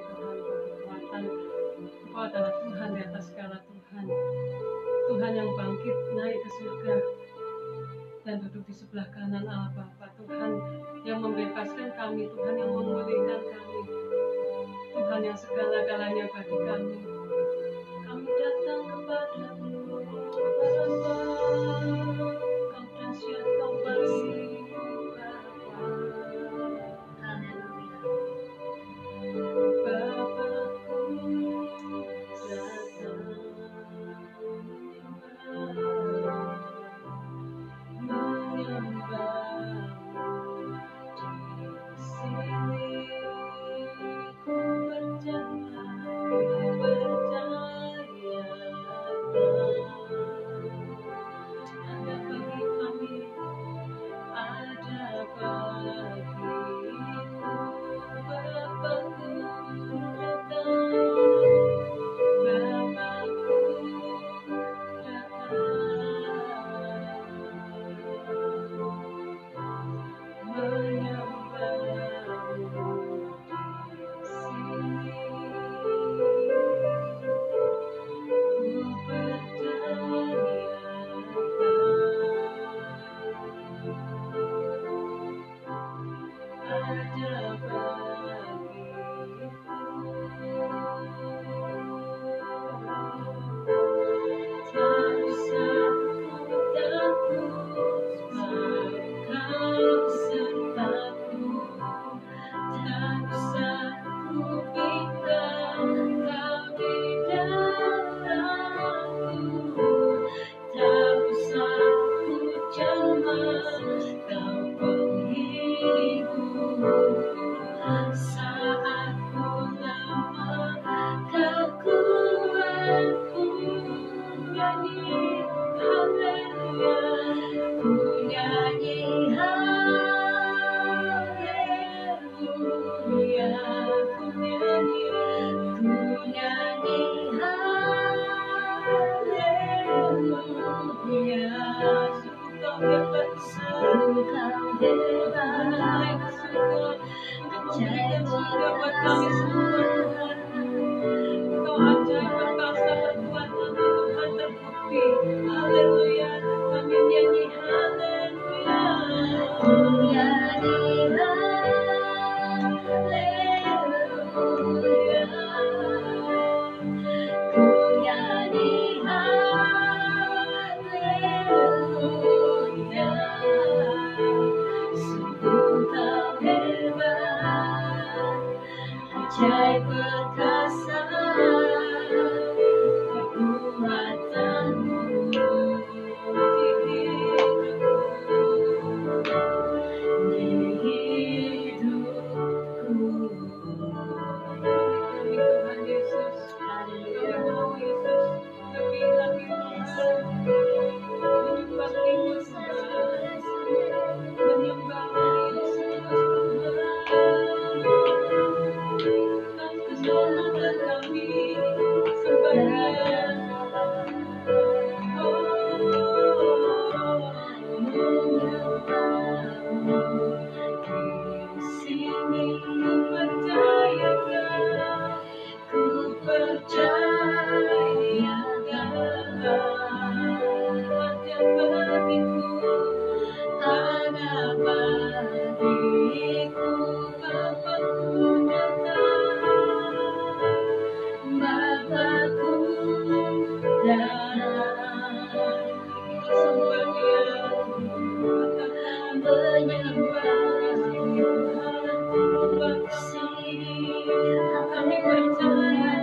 Tuhan, Kau kekuatan. Kau adalah Tuhan di atas segala Tuhan. Tuhan yang bangkit naik ke surga dan duduk di sebelah kanan Allah Bapa. Tuhan yang membebaskan kami, Tuhan yang memulihkan kami, Tuhan yang segala-galanya bagi kami. Kami datang kepadamu Bapa, Kau dahsyat, Kau baik Bapa. Haleluya. Bapakku datang menyembahmu di sini. Ku percaya ada bagi kami, ada bagiku. Bapakku datang, Bapakku datang menyembahmu di sini. Ku percayakan ada bagiku. Tak usah ku takut, Kau sertaku. Tak usah ku pintar, Kau di dalamku. Tak usah ku cemas, Kau penghiburku. Saat ku lemah, Kau kuatku. Nyanyi haleluya, ku nyanyi haleluya, ku nyanyi haleluya. Sungguh Kau hebat, sungguh Kau hebat, naik ke surga untuk memberikan surga buat kami semua Tuhan. Kau ajaib, berkuasa, berkuatan, Tuhan terbukti. Haleluya, kami nyanyi haleluya. Ku nyanyi haleluya, ku nyanyi haleluya. Sungguh Kau hebat, ajaib, perkasa, kekuatanmu di hidupku. Tuhan Yesus, Kami mau Yesus lebih lagi Tuhan, hidup baktimu Tuhan, menyembahmu Yesus Tuhan. Kau keselamatan kami sebagai di sini. Ku percayakan, ku percayakan ada bagiku, ada bagiku. Bapakku datang, Bapakku datang. Kita sembah Dia, katakan menyembah Tuhan, kami percaya,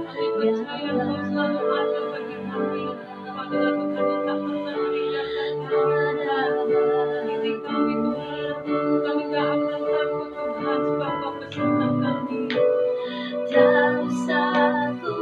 kami percaya Kau selalu ada bagi kami. Kau adalah Tuhan yang tak pernah meninggalkan kami. Diri kami Tuhan, kami gak akan takut Tuhan, sebab Kau beserta kami. Tak usah ku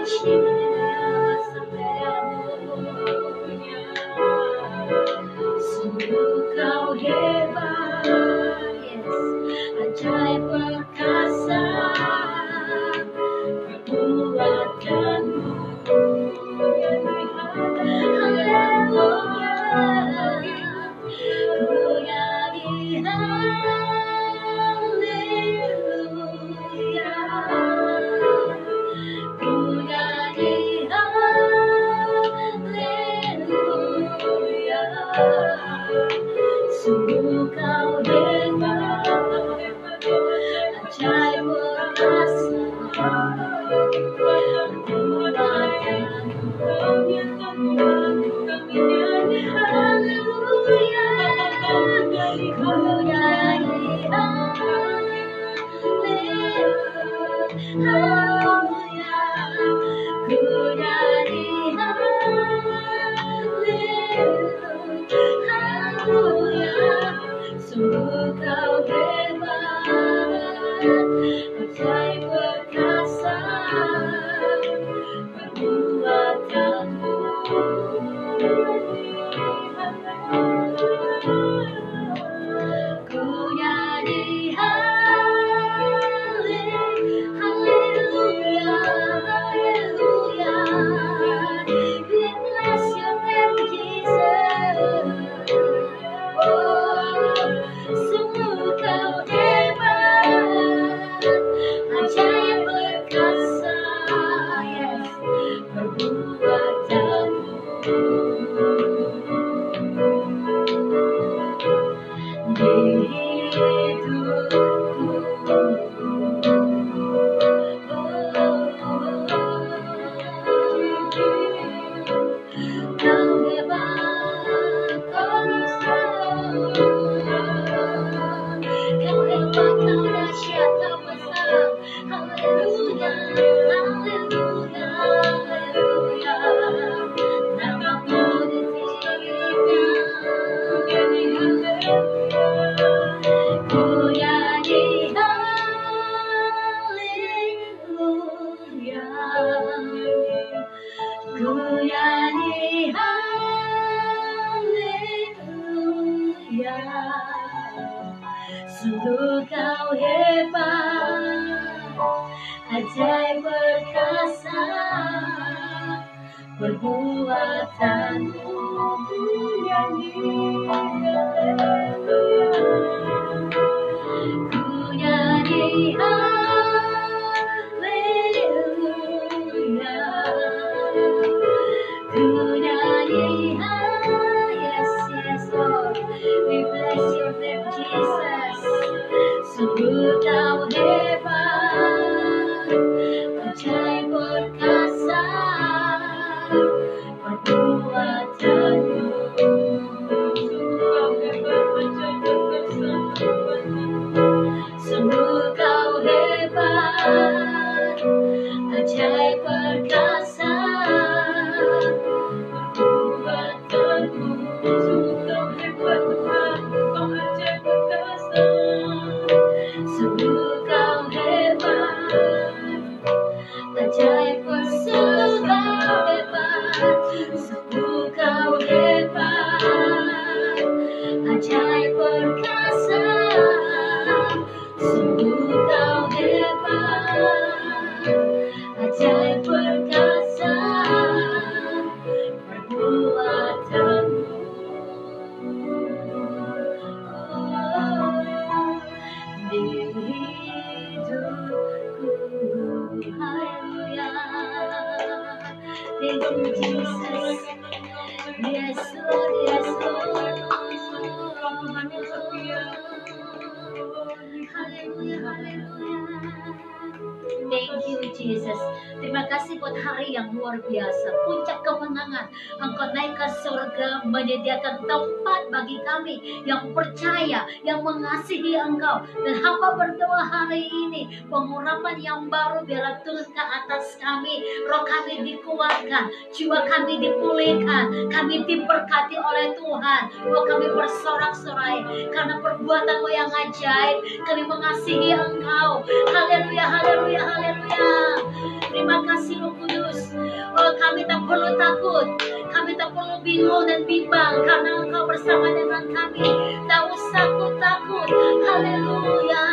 Sungguh kau hebat, ajaib perkasa perbuatanmu. Haleluya, ku nyanyi haleluya, ku nyanyi haleluya. Sungguh kau hebat, ajaib perkasa sungguh kau hebat, ajaib perkasa perbuatanmu. Ku nyanyi haleluya, haleluya. We bless your name, Jesus. Sungguh kau hebat, ajaib perkasa, yes, perbuatanmu. Di hidupku, kau hebat, kau hebat, kau dahsyat, kau besar. Haleluya, haleluya, haleluya. Namamu ditinggikan, ku nyanyi haleluya, ku nyanyi haleluya. Sungguh kau hebat, ajaib perkasa perbuatanmu. Ku nyanyi haleluya, ku nyanyi haleluya, ku nyanyi yes, yes, Lord. We bless your name, Jesus. Sungguh kau hebat, ajaib perkasa perbuatanmu. Sungguh kau hebat, ajaib perkasa perbuatanmu. Sungguh kau hebat, Tuhan, kau ajaib perkasa. Sungguh kau hebat, ajaib perkasa. Sungguh kau hebat, ajaib perkasa. Sungguh kau hebat, ajaib perkasa perbuatanmu. Di hidupku, haleluya. Thank you, Jesus. Yes, Lord, yes, Lord. Haleluya, haleluya. Thank you, Jesus. Terima kasih buat hari yang luar biasa, puncak kemenangan. Engkau naik ke surga, menyediakan tempat bagi kami yang percaya, yang mengasihi Engkau. Dan hamba berdoa hari ini, pengurapan yang baru biarlah turun ke atas kami. Roh kami dikuatkan, jiwa kami dipulihkan, kami diberkati oleh Tuhan. Roh kami bersorak-sorai karena perbuatan-Mu yang ajaib. Kami mengasihi Engkau. Haleluya, haleluya, haleluya. Terima kasih Roh Kudus. kami tak perlu takut, kami tak perlu bingung dan bimbang, karena Engkau bersama dengan kami. Tak usah takut. Haleluya.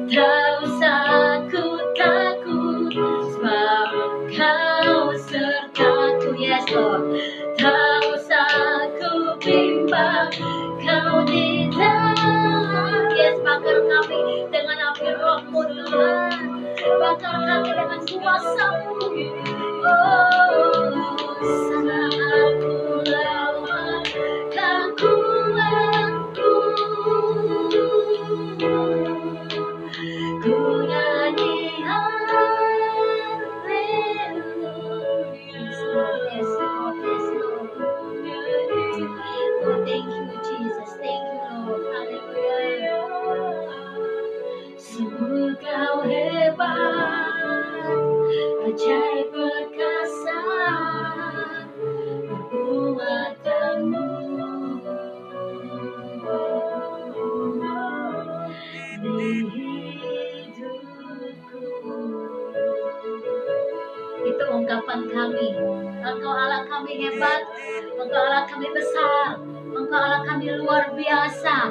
Tak usah ku takut, sebab Kau sertaku. Yes Lord. Tak usah ku bimbang, Kau di dalam. Yes, bakar kami dengan api Roh-Mu Tuhan, bakar kami dengan kuasa-Mu. Oh, saat ku lawan kuatku, ku nyanyi haleluya. Yes Lord, yes Lord. Oh, thank you Jesus, thank you Lord. Haleluya. Sungguh Kau hebat, ajaib perkasa perbuatanmu di hidupku. Itu ungkapan kami. Engkau Allah kami hebat, Engkau Allah kami besar, Engkau Allah kami luar biasa.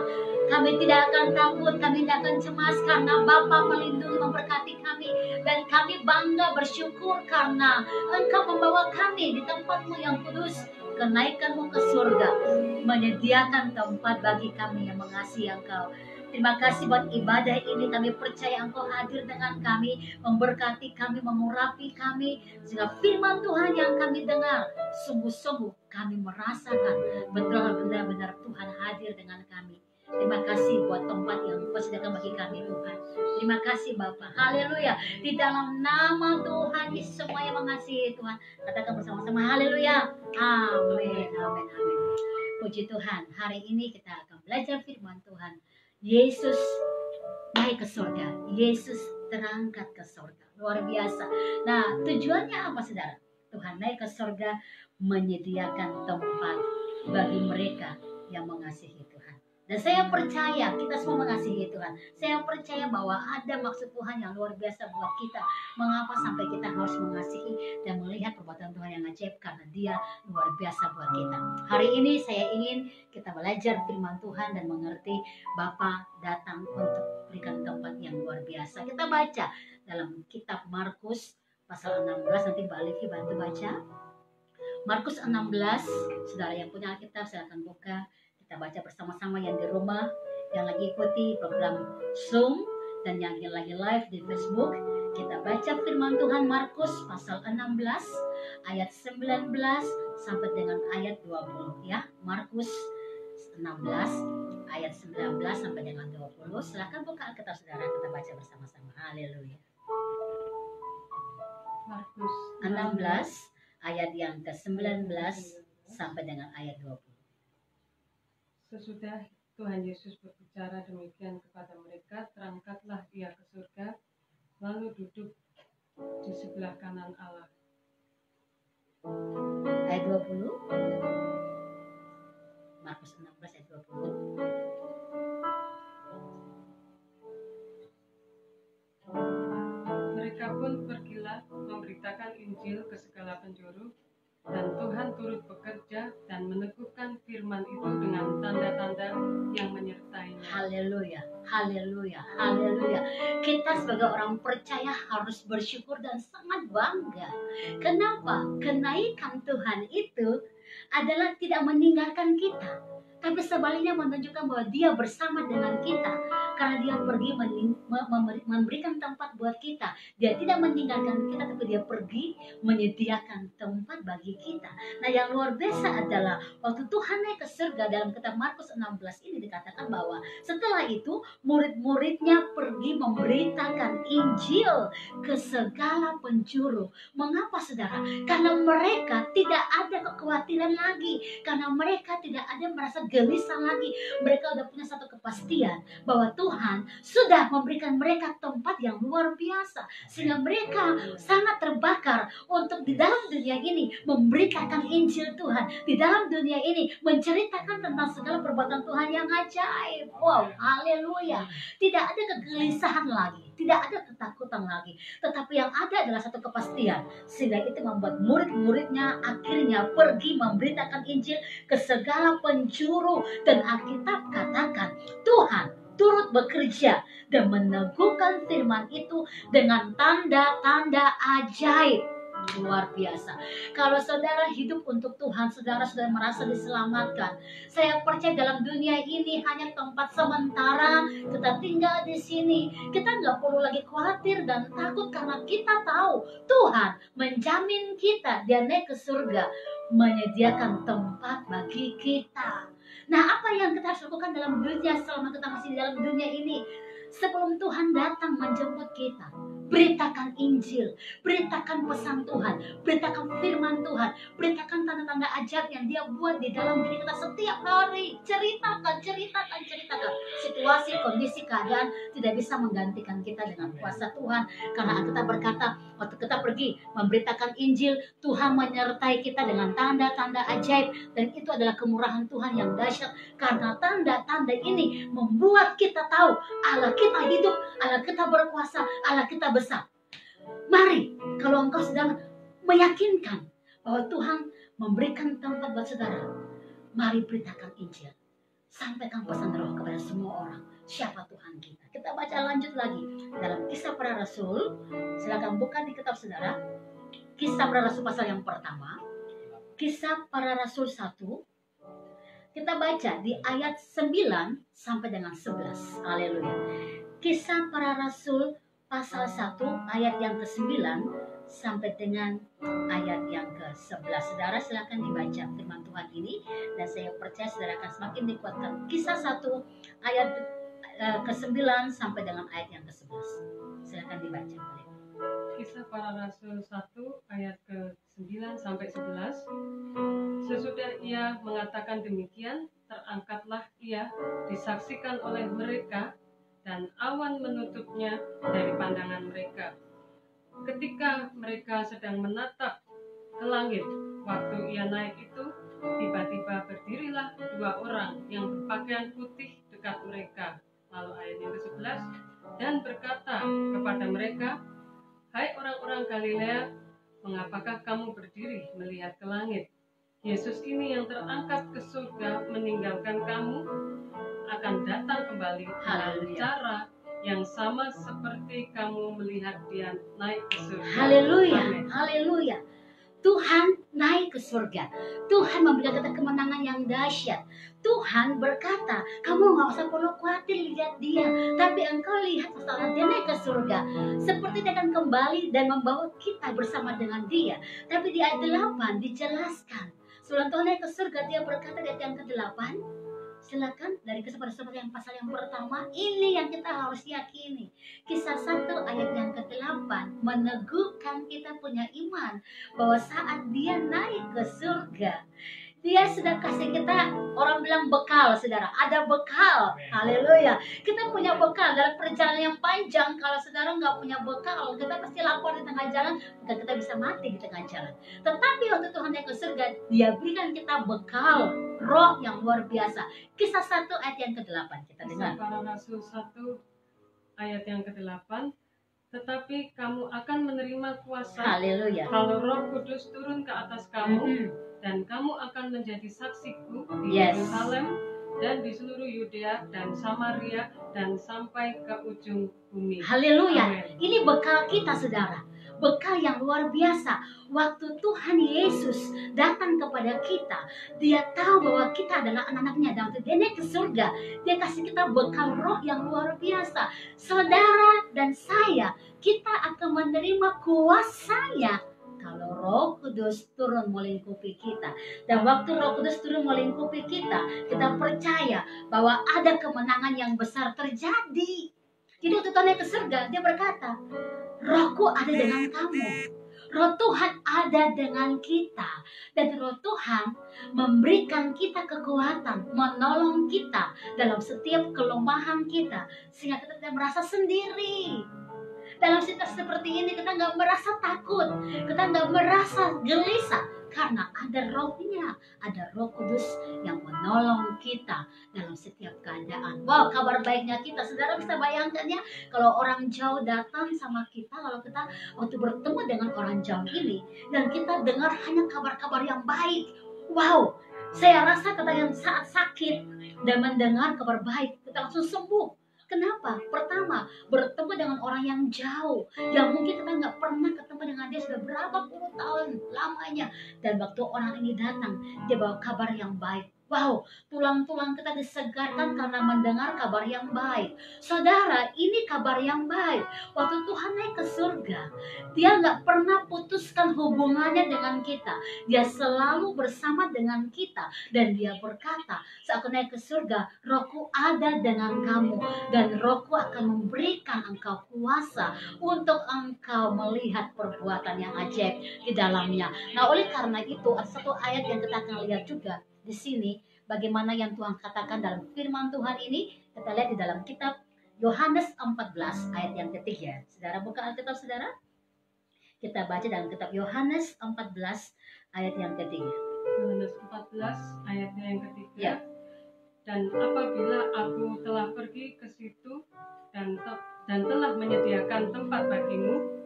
Kami tidak akan takut, kami tidak akan cemas, karena Bapa melindungi, memberkati kami. Dan kami bangga bersyukur karena Engkau membawa kami di tempat-Mu yang kudus, kenaikan-Mu ke surga, menyediakan tempat bagi kami yang mengasihi Engkau. Terima kasih buat ibadah ini. Kami percaya Engkau hadir dengan kami, memberkati kami, mengurapi kami, sehingga firman Tuhan yang kami dengar, sungguh-sungguh kami merasakan betul benar-benar Tuhan hadir dengan kami. Terima kasih buat tempat yang Kau sediakan bagi kami Tuhan. Terima kasih Bapa. Haleluya. Di dalam nama Tuhan Yesus, semua yang mengasihi Tuhan, katakan bersama-sama haleluya. Amin, amin, amin. Puji Tuhan. Hari ini kita akan belajar firman Tuhan. Yesus naik ke surga, Yesus terangkat ke surga. Luar biasa. Nah, tujuannya apa saudara? Tuhan naik ke surga menyediakan tempat bagi mereka yang mengasihi Tuhan. Dan saya percaya kita semua mengasihi Tuhan. Saya percaya bahwa ada maksud Tuhan yang luar biasa buat kita. Mengapa sampai kita harus mengasihi dan melihat perbuatan Tuhan yang ajaib, karena Dia luar biasa buat kita. Hari ini saya ingin kita belajar firman Tuhan dan mengerti Bapa datang untuk berikan tempat yang luar biasa. Kita baca dalam kitab Markus pasal 16, nanti Mbak Livi bantu baca. Markus 16, saudara yang punya Alkitab silakan buka. Kita baca bersama-sama, yang di rumah, yang lagi ikuti program Zoom, dan yang lagi live di Facebook. Kita baca firman Tuhan Markus pasal 16 ayat 19 sampai dengan ayat 20 ya. Markus 16 ayat 19 sampai dengan 20. Silakan buka Alkitab saudara, kita baca bersama-sama. Haleluya. Markus 16 ayat yang ke-19 sampai dengan ayat 20. Sesudah Tuhan Yesus berbicara demikian kepada mereka, terangkatlah Ia ke surga, lalu duduk di sebelah kanan Allah. Ayat 20. Markus 16 ayat 20. Mereka pun pergilah memberitakan Injil ke segala penjuru, dan Tuhan turut bekerja dan meneguhkan firman itu dengan tanda-tanda yang menyertainya. Haleluya, haleluya, haleluya. Kita sebagai orang percaya harus bersyukur dan sangat bangga. Kenapa? Kenaikan Tuhan itu adalah tidak meninggalkan kita, tapi sebaliknya menunjukkan bahwa Dia bersama dengan kita, karena Dia pergi memberikan tempat buat kita. Dia tidak meninggalkan kita, tapi Dia pergi menyediakan tempat bagi kita. Nah, yang luar biasa adalah waktu Tuhan naik ke surga, dalam kitab Markus 16 ini dikatakan bahwa setelah itu murid-muridnya pergi memberitakan Injil ke segala penjuru. Mengapa saudara? Karena mereka tidak ada kekhawatiran lagi, karena mereka tidak ada merasa gelisah lagi. Mereka sudah punya satu kepastian bahwa Tuhan sudah memberikan memberikan mereka tempat yang luar biasa, sehingga mereka sangat terbakar untuk di dalam dunia ini memberitakan Injil Tuhan, di dalam dunia ini menceritakan tentang segala perbuatan Tuhan yang ajaib. Wow, haleluya. Tidak ada kegelisahan lagi, tidak ada ketakutan lagi, tetapi yang ada adalah satu kepastian, sehingga itu membuat murid-muridnya akhirnya pergi memberitakan Injil ke segala penjuru. Dan Alkitab katakan Tuhan turut bekerja dan meneguhkan firman itu dengan tanda-tanda ajaib. Luar biasa. Kalau saudara hidup untuk Tuhan, saudara sudah merasa diselamatkan. Saya percaya dalam dunia ini hanya tempat sementara. Kita tinggal di sini, kita nggak perlu lagi khawatir dan takut, karena kita tahu Tuhan menjamin kita. Dia naik ke surga menyediakan tempat bagi kita. Nah, apa yang kita harus lakukan dalam dunia selama kita masih di dalam dunia ini? Sebelum Tuhan datang menjemput kita, beritakan Injil, beritakan pesan Tuhan, beritakan firman Tuhan, beritakan tanda-tanda ajaib yang Dia buat di dalam diri kita setiap hari. Ceritakan. Situasi, kondisi, keadaan tidak bisa menggantikan kita dengan kuasa Tuhan. Karena kita berkata, waktu kita pergi memberitakan Injil, Tuhan menyertai kita dengan tanda-tanda ajaib. Dan itu adalah kemurahan Tuhan yang dahsyat. Karena tanda-tanda ini membuat kita tahu Allah kita hidup, Allah kita berkuasa, Allah kita besar. Mari, kalau engkau sedang meyakinkan bahwa Tuhan memberikan tempat buat saudara, mari beritakan Injil. Sampaikan pesan Roh kepada semua orang. Siapa Tuhan kita? Kita baca lanjut lagi dalam Kisah Para Rasul. Silakan buka di kitab saudara. Kisah Para Rasul pasal yang pertama. Kisah Para Rasul 1. Kita baca di ayat 9 sampai dengan 11. Haleluya. Kisah Para Rasul pasal 1 ayat yang ke-9 sampai dengan ayat yang ke-11. Saudara silakan dibaca firman Tuhan ini, dan saya percaya saudara akan semakin dikuatkan. Kisah 1 ayat ke-9 sampai dengan ayat yang ke-11. Silakan dibaca. Kisah Para Rasul 1 ayat ke-9 sampai 11. Sesudah ia mengatakan demikian, terangkatlah ia disaksikan oleh mereka, dan awan menutupnya dari pandangan mereka. Ketika mereka sedang menatap ke langit, waktu ia naik itu, tiba-tiba berdirilah 2 orang yang berpakaian putih dekat mereka. Lalu ayat yang ke-11, dan berkata kepada mereka, hai orang-orang Galilea, mengapakah kamu berdiri melihat ke langit? Yesus ini yang terangkat ke surga meninggalkan kamu, akan datang kembali dengan cara yang sama seperti kamu melihat dia naik ke surga. Haleluya, haleluya. Tuhan naik ke surga. Tuhan memberikan kita kemenangan yang dahsyat. Tuhan berkata, kamu gak usah perlu khawatir lihat dia, tapi engkau lihat setelah dia naik ke surga, seperti dia akan kembali dan membawa kita bersama dengan dia. Tapi di ayat 8 dijelaskan, sebelum Tuhan naik ke surga, dia berkata di ayat yang ke-8, silakan dari Kisah Para Rasul yang pasal yang pertama, ini yang kita harus yakini. Kisah 1 ayat yang ke-8 meneguhkan kita punya iman bahwa saat dia naik ke surga, dia sudah kasih kita, orang bilang bekal, saudara. Ada bekal. Haleluya. Kita punya bekal dalam perjalanan yang panjang. Kalau saudara nggak punya bekal, kita pasti lapar di tengah jalan, dan kita bisa mati di tengah jalan. Tetapi waktu Tuhan naik ke surga, dia berikan kita bekal roh yang luar biasa. Kisah 1 ayat yang ke-8 kita dengar. Kisah Para Rasul 1 ayat yang ke-8. Tetapi kamu akan menerima kuasa, Haleluya, kalau Roh Kudus turun ke atas kamu, dan kamu akan menjadi saksiku di Yes. Yerusalem dan di seluruh Yudea dan Samaria dan sampai ke ujung bumi. haleluya. Amen. Ini bekal kita, saudara. Bekal yang luar biasa. Waktu Tuhan Yesus datang kepada kita, dia tahu bahwa kita adalah anak-anaknya. Dan waktu dia naik ke surga, dia kasih kita bekal roh yang luar biasa. Saudara dan saya, kita akan menerima kuasanya kalau Roh Kudus turun melingkupi kita. Dan waktu Roh Kudus turun melingkupi kita, kita percaya bahwa ada kemenangan yang besar terjadi. Jadi waktu Tuhan naik ke surga, dia berkata, Rohku ada dengan kamu. Roh Tuhan ada dengan kita. Dan Roh Tuhan memberikan kita kekuatan, menolong kita dalam setiap kelemahan kita. Sehingga kita tidak merasa sendiri. Dalam situasi seperti ini kita nggak merasa takut, kita nggak merasa gelisah, karena ada Rohnya, ada Roh Kudus yang menolong kita dalam setiap keadaan. Wow, kabar baiknya kita, saudara bisa bayangkan ya, kalau orang jauh datang sama kita, kalau kita waktu bertemu dengan orang jauh ini, dan kita dengar hanya kabar-kabar yang baik. Wow, saya rasa kita yang saat sakit dan mendengar kabar baik, kita langsung sembuh. Kenapa? Pertama, bertemu dengan orang yang jauh, yang mungkin kita nggak pernah ketemu dengan dia sudah berapa puluh tahun lamanya. Dan waktu orang ini datang, dia bawa kabar yang baik. Wow, tulang-tulang kita disegarkan karena mendengar kabar yang baik. Saudara, ini kabar yang baik. Waktu Tuhan naik ke surga, dia nggak pernah putuskan hubungannya dengan kita. Dia selalu bersama dengan kita. Dan dia berkata, saat aku naik ke surga, Rohku ada dengan kamu. Dan Rohku akan memberikan engkau kuasa untuk engkau melihat perbuatan yang ajaib di dalamnya. Nah, oleh karena itu, ada satu ayat yang kita akan lihat juga di sini, bagaimana yang Tuhan katakan dalam firman Tuhan ini. Kita lihat di dalam kitab Yohanes 14 ayat yang ketiga. Saudara buka Alkitab saudara. Kita baca dalam kitab Yohanes 14 ayat yang ketiga. Yohanes 14 ayatnya yang ketiga. Ya. Dan apabila aku telah pergi ke situ dan telah menyediakan tempat bagimu,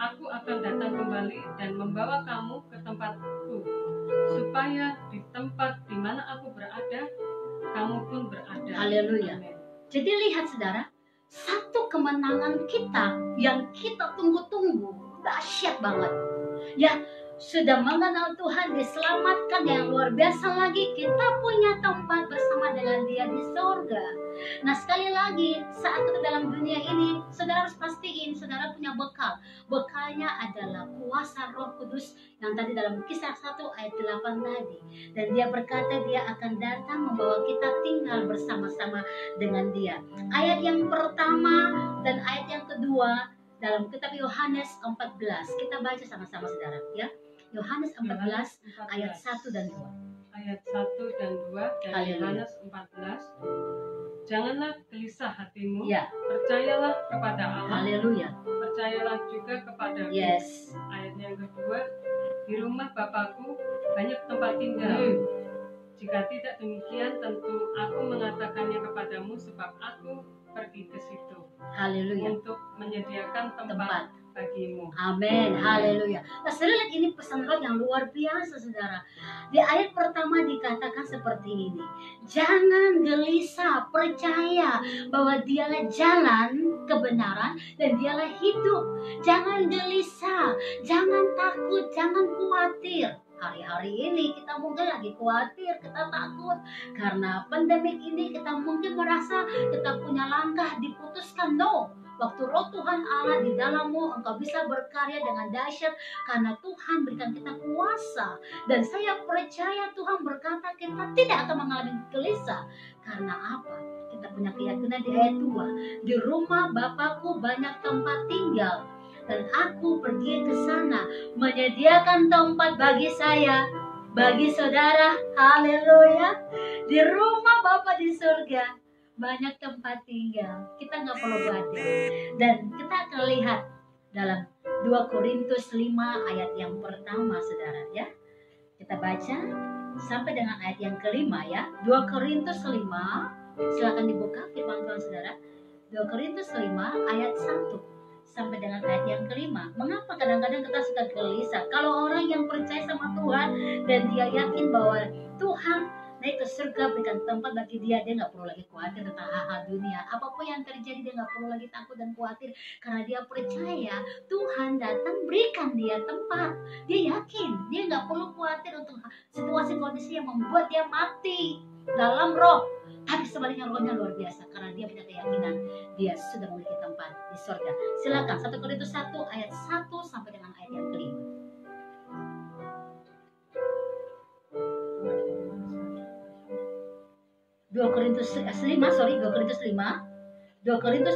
aku akan datang kembali dan membawa kamu ke tempatku, supaya di tempat di mana aku berada, kamu pun berada. Haleluya. Amin. Jadi lihat saudara, satu kemenangan kita yang kita tunggu-tunggu, dahsyat banget. Ya, sudah mengenal Tuhan, diselamatkan yang luar biasa lagi, kita punya tempat bersama dengan Dia di sorga. Nah, sekali lagi, saat kita dalam dunia ini, saudara harus pastiin saudara punya bekal. Bekalnya adalah kuasa Roh Kudus yang tadi dalam Kisah 1 ayat 8 tadi. Dan dia berkata dia akan datang membawa kita tinggal bersama-sama dengan Dia. Ayat yang pertama dan ayat yang kedua dalam kitab Yohanes 14. Kita baca sama-sama saudara ya. Yohanes 14 ayat 1 dan 2. Ayat 1 dan 2 dari Yohanes 14. Janganlah gelisah hatimu, Ya. percayalah kepada Allah, Haleluya. percayalah juga kepada Yes. Ayat yang kedua, di rumah Bapakku banyak tempat tinggal. Jika tidak demikian, tentu aku mengatakannya kepadamu, sebab aku pergi ke situ Haleluya. untuk menyediakan tempat Tempat. bagimu. Amin, haleluya. Nah, saudara lihat ini pesan Roh yang luar biasa, saudara. Di ayat pertama dikatakan seperti ini. Jangan gelisah, percaya bahwa Dialah jalan kebenaran dan Dialah hidup. Jangan gelisah, jangan takut, jangan khawatir. Hari-hari ini kita mungkin lagi khawatir, kita takut karena pandemik ini, kita mungkin merasa kita punya langkah diputuskan. No. Waktu Roh Tuhan Allah di dalammu, engkau bisa berkarya dengan dahsyat karena Tuhan berikan kita kuasa. Dan saya percaya Tuhan berkata kita tidak akan mengalami gelisah. Karena apa? Kita punya keyakinan di ayat 2. Di rumah Bapakku banyak tempat tinggal, dan aku pergi ke sana menyediakan tempat bagi saya, bagi saudara. Haleluya. Di rumah Bapa di surga banyak tempat tinggal, kita nggak perlu khawatir. Dan kita akan lihat dalam 2 Korintus 5 ayat yang pertama saudara ya. Kita baca sampai dengan ayat yang kelima ya. 2 Korintus 5, silakan dibuka firman Tuhan saudara. 2 Korintus 5 ayat 1 sampai dengan ayat yang kelima. Mengapa kadang-kadang kita suka gelisah? Kalau orang yang percaya sama Tuhan dan dia yakin bahwa Tuhan naik ke surga berikan tempat bagi dia nggak perlu lagi khawatir tentang hal-hal dunia. Apapun yang terjadi dia nggak perlu lagi takut dan khawatir karena dia percaya Tuhan datang berikan dia tempat. Dia yakin dia nggak perlu khawatir untuk situasi kondisi yang membuat dia mati dalam roh. Tapi sebaliknya rohnya luar biasa karena dia punya keyakinan dia sudah memiliki tempat di surga. Silakan 1 Korintus 1 ayat 1 sampai dengan ayat yang kelima. 2 Korintus 5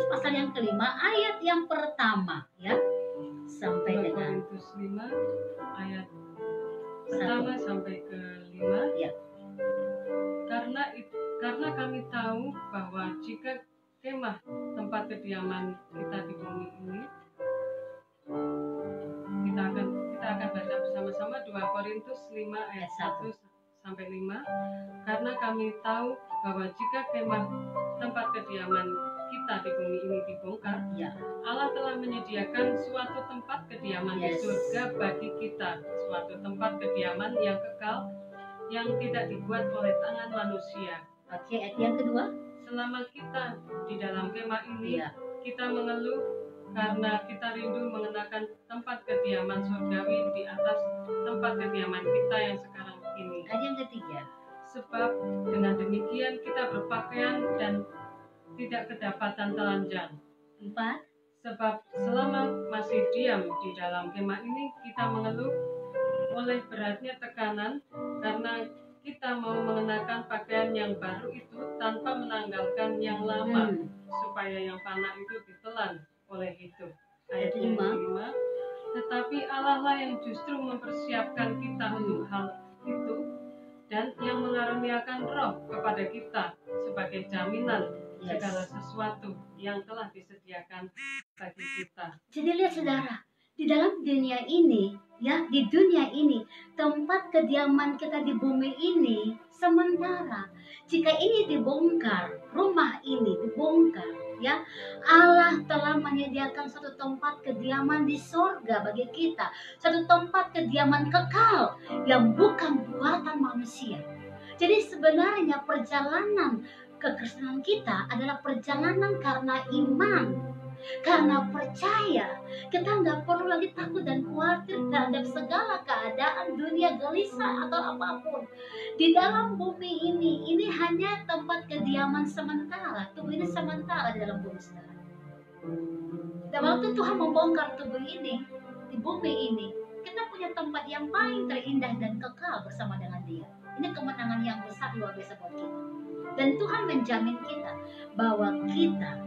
pasal yang kelima ayat yang pertama ya. sampai 2 dengan Korintus 5 ayat pertama sampai ke 5. Ya. Karena kami tahu bahwa jika kemah tempat kediaman kita di bumi ini, kita akan baca bersama-sama 2 Korintus 5 ayat 1 sampai 5. Karena kami tahu bahwa jika kemah tempat kediaman kita di bumi ini dibongkar, Ya. Allah telah menyediakan suatu tempat kediaman di surga bagi kita, suatu tempat kediaman yang kekal, yang tidak dibuat oleh tangan manusia. Oke, ayat yang kedua. Selama kita di dalam kemah ini, Ya. kita mengeluh karena kita rindu mengenakan tempat kediaman surgawi di atas tempat kediaman kita yang sekarang ini. Ayat yang ketiga. Sebab dengan demikian kita berpakaian dan tidak kedapatan telanjang. 4. Sebab selama masih diam di dalam kemah ini, kita mengeluh oleh beratnya tekanan karena kita mau mengenakan pakaian yang baru itu tanpa menanggalkan yang lama, supaya yang fana itu ditelan oleh hidup. Ayat yang 5. Tetapi Allah lah yang justru mempersiapkan kita untuk hal itu, dan yang mengaruniakan roh kepada kita sebagai jaminan segala sesuatu yang telah disediakan bagi kita. Jadi lihat saudara, di dalam dunia ini, ya, di dunia ini, tempat kediaman kita di bumi ini sementara. Jika ini dibongkar, rumah ini dibongkar, ya, Allah telah menyediakan satu tempat kediaman di sorga bagi kita, satu tempat kediaman kekal yang bukan buatan manusia. Jadi sebenarnya perjalanan kekristenan kita adalah perjalanan karena iman, karena percaya. Kita nggak perlu lagi takut dan khawatir terhadap segala keadaan dunia gelisah atau apapun. Di dalam bumi ini hanya tempat kediaman sementara. Tubuh ini sementara di dalam bumi sekarang. Dan waktu Tuhan membongkar tubuh ini di bumi ini, kita punya tempat yang paling terindah dan kekal bersama dengan Dia. Ini kemenangan yang besar luar biasa buat kita. Dan Tuhan menjamin kita bahwa kita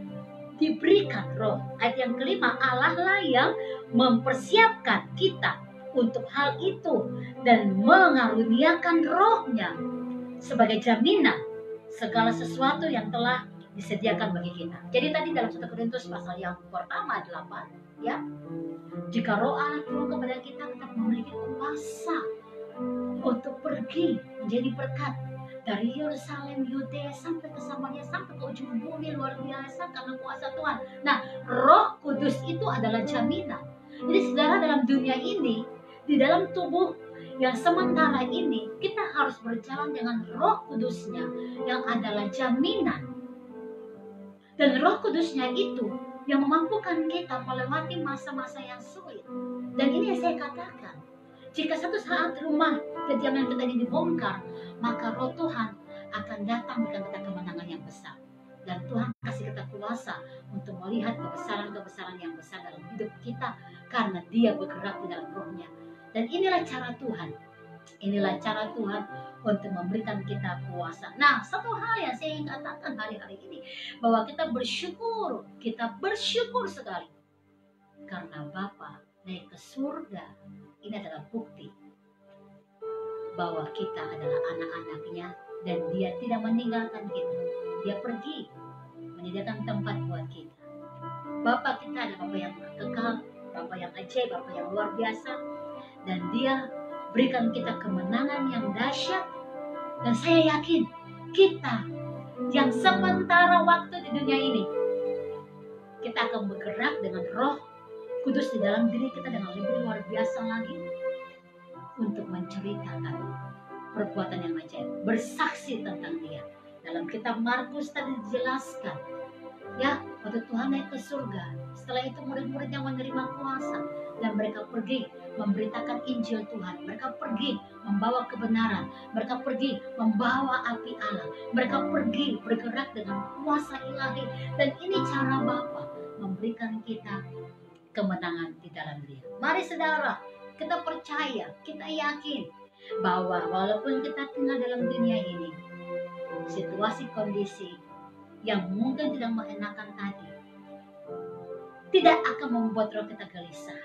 diberikan roh. Ayat yang kelima, Allah lah yang mempersiapkan kita untuk hal itu dan mengaruniakan rohnya sebagai jaminan segala sesuatu yang telah disediakan bagi kita. Jadi tadi dalam 1 Korintus pasal yang pertama 8, ya, jika roh Allah turun kepada kita memiliki kuasa untuk pergi menjadi berkat dari Yerusalem, Yudea sampai ke Samaria, sampai ke ujung bumi, luar biasa karena kuasa Tuhan. Nah, Roh Kudus itu adalah jaminan. Jadi saudara, dalam dunia ini, di dalam tubuh yang sementara ini, kita harus berjalan dengan Roh Kudusnya yang adalah jaminan. Dan Roh Kudusnya itu yang memampukan kita melewati masa-masa yang sulit. Dan ini yang saya katakan, jika satu saat rumah kediaman kita ini dibongkar, maka roh Tuhan akan datang dengan kita kemenangan yang besar. Dan Tuhan kasih kita kuasa untuk melihat kebesaran-kebesaran yang besar dalam hidup kita, karena Dia bergerak di dalam rohnya. Dan inilah cara Tuhan. Inilah cara Tuhan untuk memberikan kita kuasa. Nah, satu hal yang saya ingin katakan hari-hari ini, bahwa kita bersyukur sekali. Karena Bapa naik ke surga. Ini adalah bukti bahwa kita adalah anak-anaknya dan Dia tidak meninggalkan kita. Dia pergi menyediakan tempat buat kita. Bapa kita adalah Bapa yang kekal, Bapa yang ajaib, Bapa yang luar biasa, dan Dia berikan kita kemenangan yang dahsyat. Dan saya yakin kita yang sementara waktu di dunia ini, kita akan bergerak dengan Roh Kudus di dalam diri kita dengan lebih luar biasa lagi untuk menceritakan perbuatan yang ajaib, bersaksi tentang Dia. Dalam kitab Markus tadi dijelaskan, ya, waktu Tuhan naik ke surga, setelah itu murid-muridnya menerima kuasa dan mereka pergi memberitakan Injil Tuhan. Mereka pergi membawa kebenaran, mereka pergi membawa api Allah, mereka pergi bergerak dengan kuasa ilahi. Dan ini cara Bapa memberikan kita kemenangan di dalam Dia. Mari saudara, kita percaya, kita yakin bahwa walaupun kita tinggal dalam dunia ini, situasi kondisi yang mungkin tidak mengenakan tadi tidak akan membuat roh kita gelisah.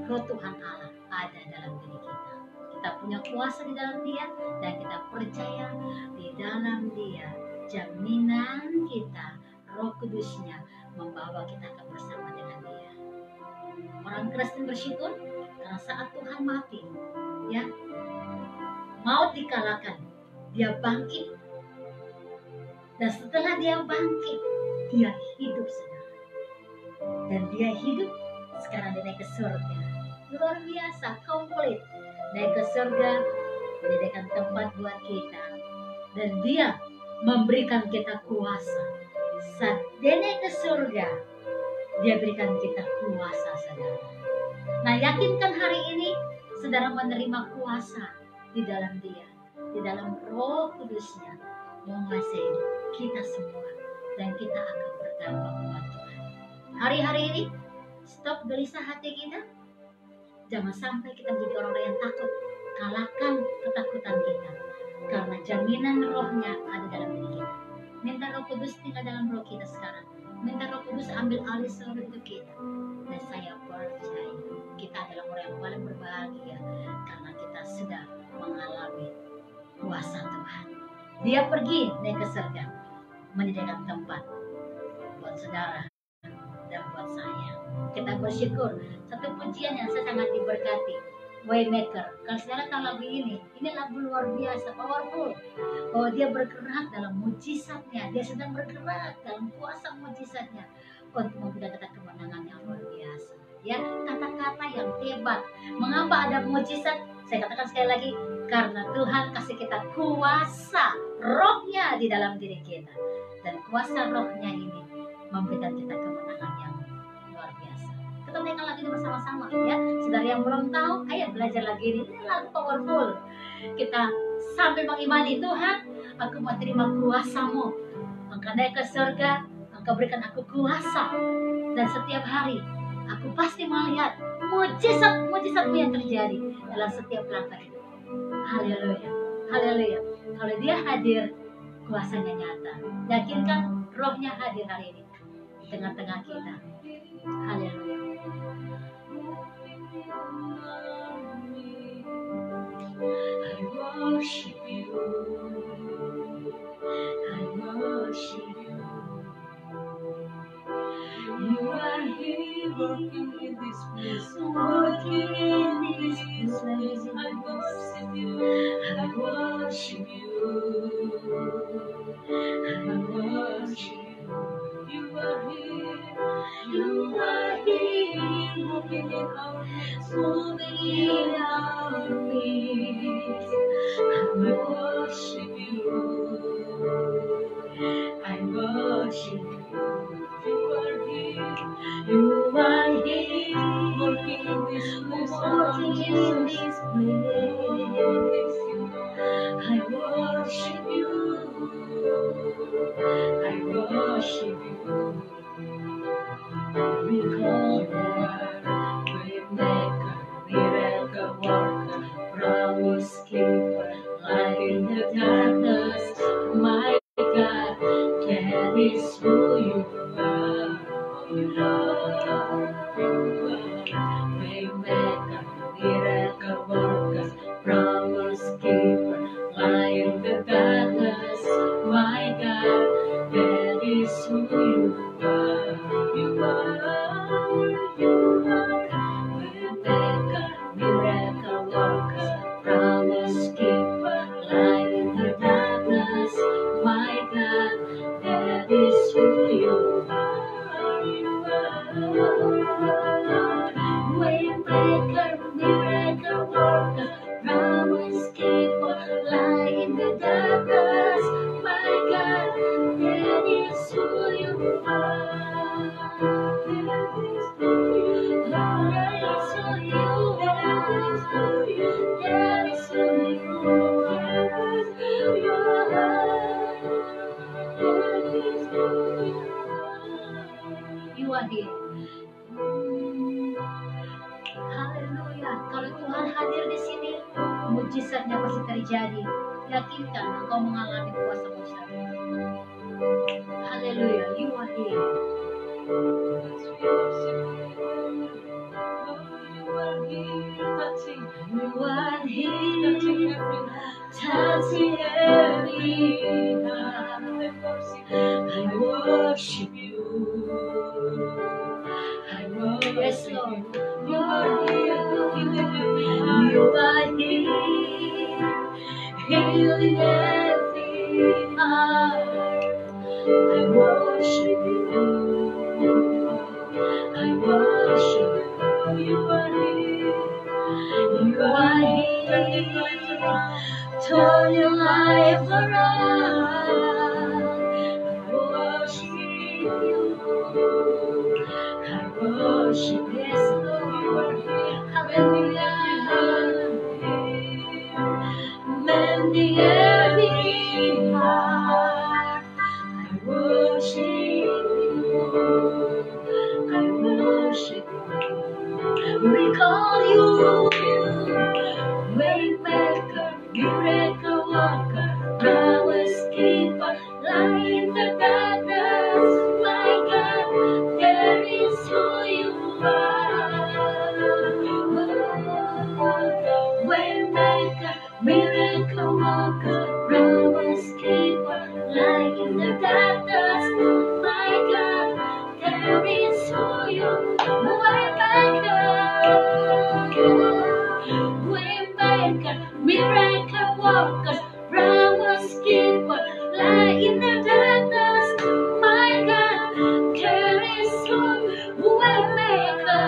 Roh Tuhan Allah ada dalam diri kita. Kita punya kuasa di dalam Dia, dan kita percaya di dalam Dia jaminan kita, Roh Kudusnya membawa kita akan bersama dengan Dia. Orang Kristen bersyukur karena saat Tuhan mati, ya, maut dikalahkan, Dia bangkit, dan setelah Dia bangkit, Dia hidup, saudara. Dan Dia hidup, sekarang Dia naik ke surga. Luar biasa, komplit. Naik ke surga, menyediakan tempat buat kita, dan Dia memberikan kita kuasa. Saat Dia naik ke surga, Dia berikan kita kuasa, saudara. Nah, yakinkan hari ini saudara menerima kuasa di dalam Dia, di dalam Roh Kudusnya menguasai kita semua, dan kita akan berdampak buat Tuhan. Hari-hari ini stop gelisah hati kita. Jangan sampai kita menjadi orang yang takut. Kalahkan ketakutan kita, karena jaminan Rohnya ada dalam diri kita. Minta Roh Kudus tinggal dalam roh kita sekarang. Minta Roh Kudus ambil alih seluruh hidup kita. Dan saya percaya kita adalah orang yang paling berbahagia, karena kita sudah mengalami kuasa Tuhan. Dia pergi naik ke surga, menyediakan tempat buat saudara dan buat saya. Kita bersyukur. Satu pujian yang saya sangat diberkati, Waymaker. Kalau saudara tahu lagu ini lagu luar biasa, powerful. Bahwa Dia bergerak dalam mujizatnya, Dia sedang bergerak dalam kuasa mujizatnya untuk memberikan kita kemenangan yang luar biasa. Ya, kata-kata yang hebat. Mengapa ada mujizat? Saya katakan sekali lagi, karena Tuhan kasih kita kuasa Rohnya di dalam diri kita, dan kuasa Rohnya ini memberikan kita kemenangan yang luar biasa. Kita naikkan lagi bersama-sama, ya. Saudara yang belum tahu, ayo belajar lagi ini lagu powerful. Kita sambil mengimani, Tuhan, aku mau terima kuasa-Mu. Engkau naik ke surga, Engkau berikan aku kuasa, dan setiap hari aku pasti melihat mujizat-mujizat-Mu yang terjadi dalam setiap langkah hidup. Haleluya, haleluya. Kalau Dia hadir, kuasanya nyata. Yakinkan Rohnya hadir hari ini di tengah-tengah kita. Haleluya. I worship you. I worship you. You are here working in this place. Working in this place. I worship you. I worship you. I worship you. You are here. You are here working in our midst. Moving in our midst. I worship you. I worship you. You are here. You are here working in this place. Working in this place. I worship you. I worship you. Because you are Waymaker, miracle worker, promise keeper, light in the darkness. My God, that is who you are. You are Waymaker, miracle worker, promise keeper, light in the darkness. My God, that is who you are. You are Waymaker, miracle worker, promise keeper, light in the darkness. My God, that is who you are. You are Waymaker, miracle worker, promise keeper, light in the darkness. My God, that is who you are. You are here. Haleluya. Kalau Tuhan hadir di sini, mujizatnya pasti terjadi. Yakinkan engkau mengalami kuasa mujizat. Haleluya. You are here. You are Yes, Lord. You are here in every heart. You are here, healing every heart. I worship you. I worship you. You are here. You are here, turn your life around. I worship you. I worship, yes, Lord. Hallelujah. Mending every heart. I worship you. I worship you. We call you Waymaker, miracle worker, promise keeper, light in the darkness. My God, there is who you are. Waymaker, miracle worker, promise keeper, light in the darkness. My God, there is who you Waymaker, miracle worker, promise keeper, light in the darkness. My God, there is Waymaker,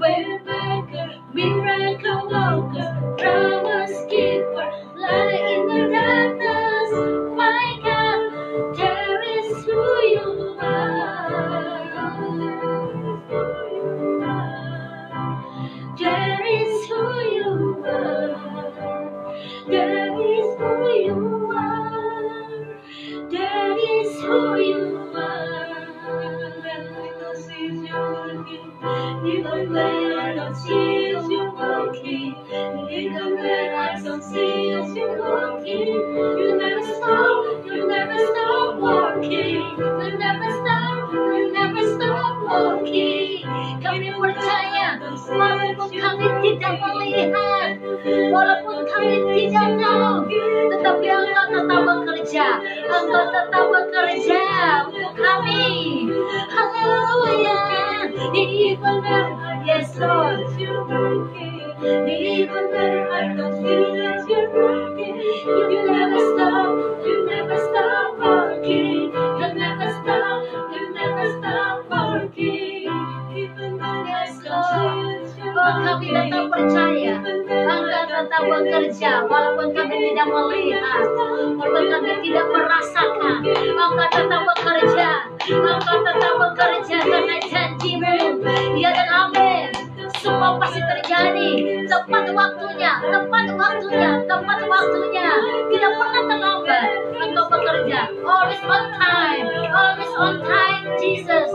Waymaker, miracle worker, promise keeper, light in the darkness. My God, there is who you are. There is who you are. There is who you are. There is who you are. Even when I don't see you working, even when I don't see you working, you never stop working, you never stop working. Kami percaya, walaupun kami tidak melihat, walaupun kami tidak tahu, tetapi Engkau tetap bekerja, Engkau tetap bekerja untuk kami. Haleluya. Even when, yes Lord, even when I don't feel that you're working, you never stop working, you never stop working. Even when yes Lord, kami tetap percaya, Engkau tetap bekerja, walaupun kami tidak melihat, walaupun kami tidak merasakan, Engkau tetap bekerja, Engkau tetap bekerja karena janji-Mu, ya dan amin. Semua pasti terjadi tepat waktunya, tidak pernah terlambat. Engkau bekerja, always on time, Jesus.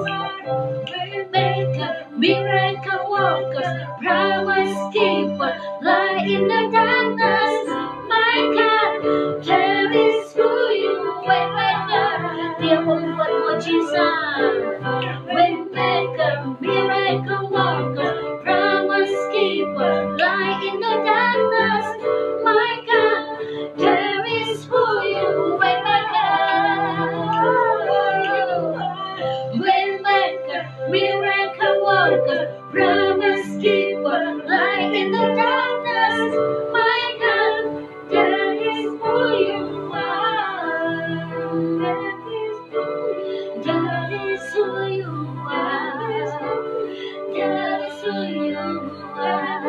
Waymaker, miracle worker, promise keeper, light in the darkness. My God, there is who you Waymaker, Dia membuat mujizat. Waymaker, miracle worker, promise keeper, light in the darkness. My God, there is who you Waymaker, miracle worker, promise keeper, light in the darkness. My God, there is who you are. That is who you are. That is who you are.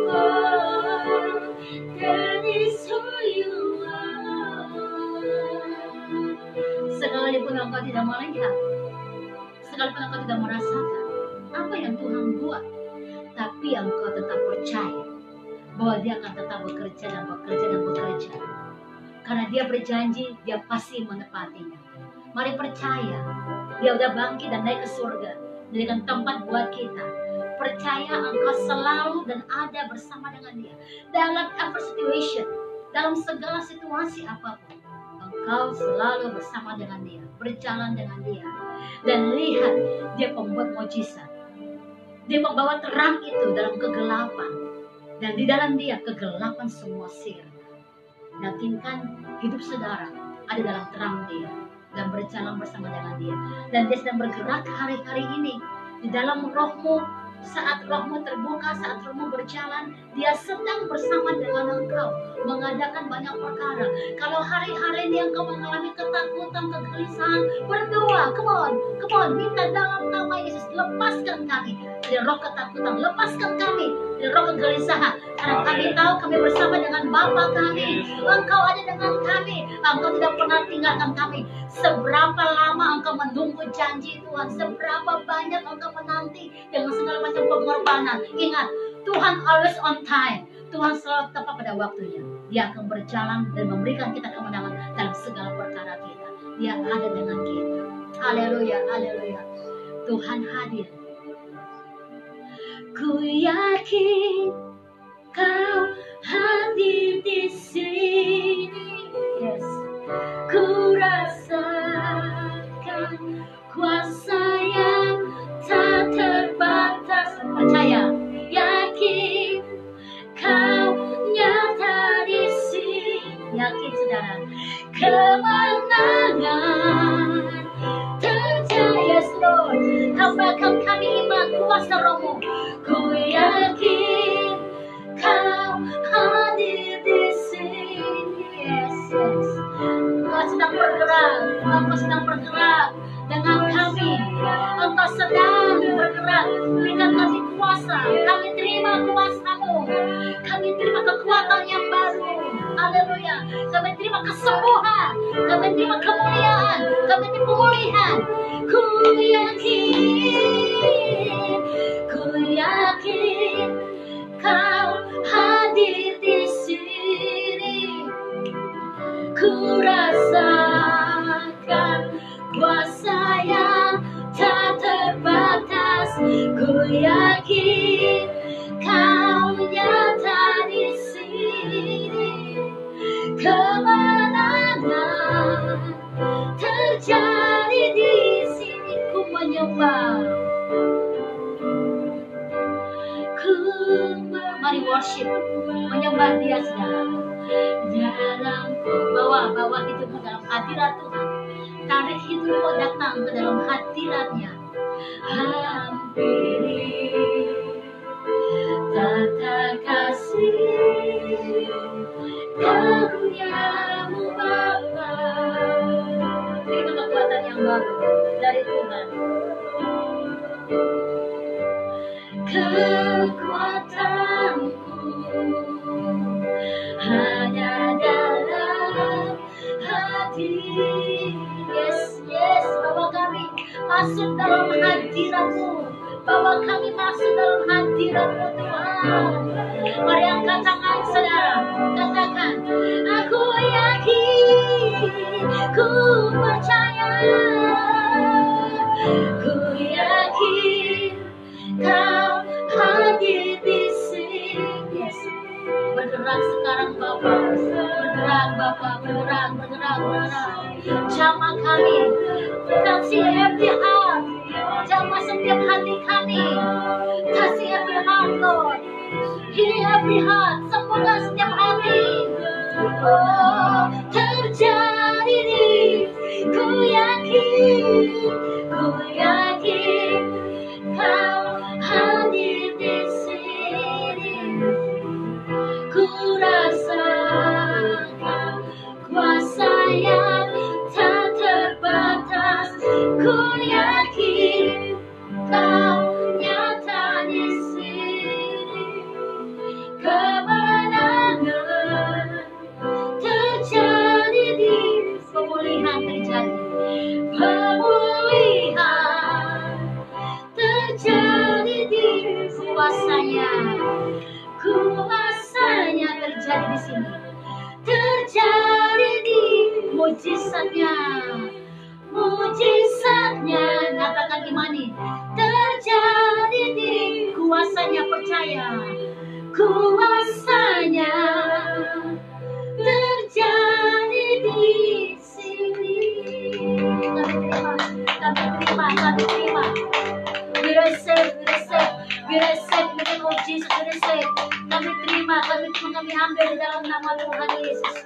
Oh, that is who you are. Sekalipun engkau tidak melihat, sekalipun engkau tidak merasakan apa yang Tuhan buat, tapi engkau tetap percaya bahwa Dia akan tetap bekerja dan bekerja. Karena Dia berjanji, Dia pasti menepatinya. Mari percaya, Dia udah bangkit dan naik ke surga, menjadikan tempat buat kita. Percaya engkau selalu dan ada bersama dengan Dia dalam every situation, dalam segala situasi apapun. Engkau selalu bersama dengan Dia, berjalan dengan Dia, dan lihat Dia pembuat mujizat. Dia membawa terang itu dalam kegelapan, dan di dalam Dia kegelapan semua sirna. Yakinkan hidup saudara ada dalam terang Dia. dan berjalan bersama dengan Dia. Dan Dia sedang bergerak hari-hari ini di dalam rohmu. Saat rohmu terbuka, saat rohmu berjalan, Dia sedang bersama dengan engkau mengadakan banyak perkara. Kalau hari-hari ini engkau mengalami ketakutan, kegelisahan, berdoa, come on, minta dalam nama Yesus, lepaskan kami dari roh ketakutan, lepaskan kami dari roh kegelisahan. Karena kami tahu kami bersama dengan Bapa kami. Engkau ada dengan kami, engkau tidak pernah tinggalkan kami. Seberapa lama engkau menunggu janji Tuhan, seberapa banyak engkau menanti dengan segala macam pengorbanan. Ingat, Tuhan always on time. Tuhan selalu tepat pada waktunya. Dia akan berjalan dan memberikan kita kemenangan dalam segala perkara kita. Dia ada dengan kita. Haleluya, haleluya. Tuhan hadir. Ku yakin Kau hadir di sini. Yes. Ku rasakan kuasa yang tak terbatas. Percaya, yakin Kau nyata di sini. Yakin saudara, kemenangan terjadi. Yes Lord, tambahkan kami iman kuasa rohmu. Ku yakin Kau hadir di sini. Yes, yes. Engkau sedang bergerak, Engkau sedang bergerak dengan kami. Engkau sedang bergerak, berikan kami kuasa. Kami terima kuasa-Mu. Kami terima kekuatan yang baru. Haleluya. Kami terima kesembuhan. Kami terima kemuliaan. Kami terima pemulihan. Ku yakin Kau hadir di sini. Ku rasakan kuasa yang tak terbatas. Ku yakin Kau nyata di sini. Kemenangan terjadi di sini. Ku menyembah. Mari worship, menyembah Dia saudara. Dalam bawa hidupmu dalam hadirat Tuhan. Tarik hidupmu datang ke dalam hadiratnya. Hampiri tata kasih karunia-Mu Bapa. Terima kekuatan yang baru dari Tuhan. Kekuatanku hanya dalam hati. Yes, yes. Bawa kami masuk dalam hadirat-Mu. Bawa kami masuk dalam hadirat-Mu Tuhan. Mari angkat tangan saudara. Katakan, aku yakin, ku percaya, ku yakin Kau hadir di sini. Yes. Bergerak sekarang Bapa. Bergerak Bapa. Bergerak. Jamah kami. Kasih every heart. Jamah setiap hati kami. Kasih every heart Lord. Heal every heart. Sembuhkan setiap hati. Oh, terjadi nih. Ku yakin Kau hadir di sini. Ku rasakan kuasa yang tak terbatas. Ku yakin Kau nyata di sini. Kemenangan terjadi di pemulihan terjadi. Terjadi di kuasanya terjadi di sini. Terjadi di mujizatnya. Katakan imani. Terjadi di kuasanya, percaya. Kuasanya terjadi di sini. Kami terima. We receive in the name of Jesus. We receive. Kami terima, kami ambil dalam nama Tuhan Yesus.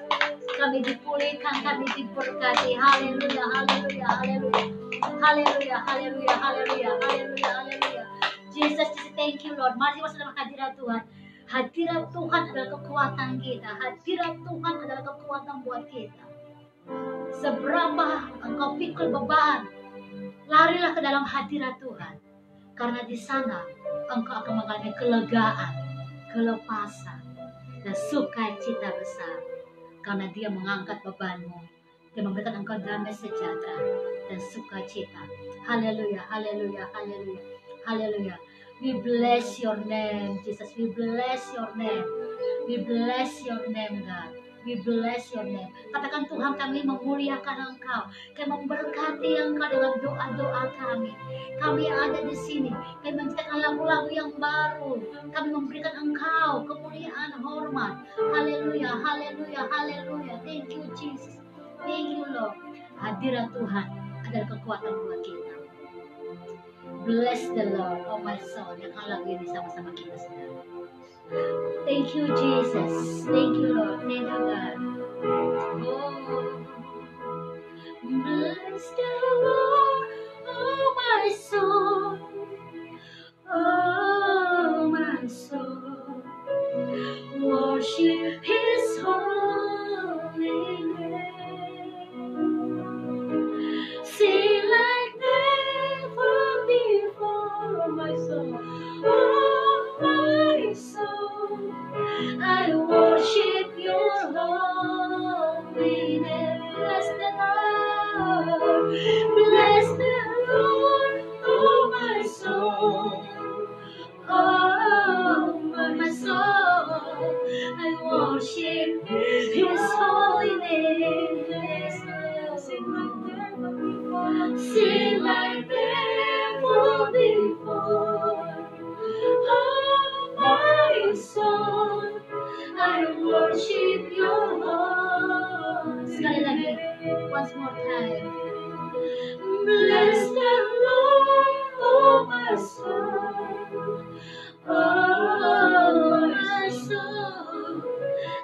kami dipulihkan, kami diberkati. Haleluya, haleluya, haleluya. Haleluya, haleluya, haleluya, haleluya, haleluya. Jesus, thank you Lord. Mari masuk dalam hadirat Tuhan. Hadirat Tuhan adalah kekuatan kita. Hadirat Tuhan adalah kekuatan buat kita. Seberapa engkau pikul beban, larilah ke dalam hadirat Tuhan. Karena di sana engkau akan mengalami kelegaan, kelepasan, dan sukacita besar. Karena Dia mengangkat bebanmu. Dia memberikan engkau damai sejahtera dan sukacita. Haleluya, haleluya, haleluya, haleluya. We bless your name, Jesus. We bless your name. We bless your name, God. We bless your name. Katakan, Tuhan, kami memuliakan Engkau. Kami memberkati Engkau dengan doa-doa kami. Kami yang ada di sini, kami menciptakan lagu-lagu yang baru. Kami memberikan Engkau kemuliaan, hormat. Haleluya, haleluya, haleluya. Thank you, Jesus. Thank you, Lord. Hadirat Tuhan adalah kekuatan buat kita. Bless the Lord, oh my soul. Yang lagu ini sama-sama kita sedang. Thank you, Jesus. Thank you, Lord. Thank you, God. Oh, bless the Lord, oh my soul. Oh, my soul. Worship His holy name. Sing like never before, my soul. Oh, my soul. I worship your holy name. Bless the Lord. Bless the Lord, oh my soul. Oh, my soul. I worship His holy name. Sing like never before. Oh, my soul, I worship your Lord. Sekali lagi, once more time. Bless the Lord, oh my soul. Oh, my soul,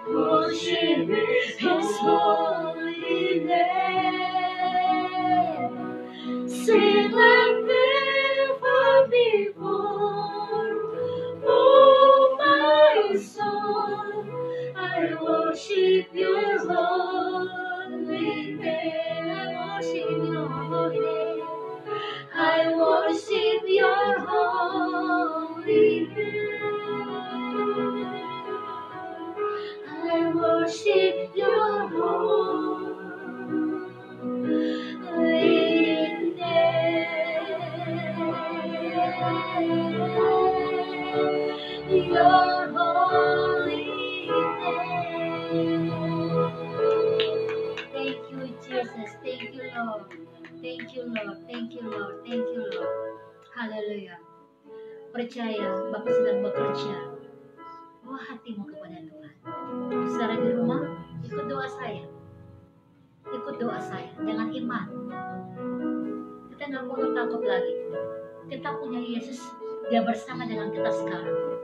worship His holy name. Sing like never before. Oh, my soul, I worship your holy name. I worship your holy name. I worship your holy name. I worship your holy name. Your holy name. Thank you, Jesus. Thank you, Lord. Thank you, Lord. Thank you, Lord. Thank you, Lord. Haleluya. Percaya Bapak sedang bekerja. Bawa hatimu kepada Tuhan. Saudara di rumah, ikut doa saya. Ikut doa saya dengan iman. Kita nggak perlu takut lagi. Kita punya Yesus. Dia bersama dengan kita sekarang.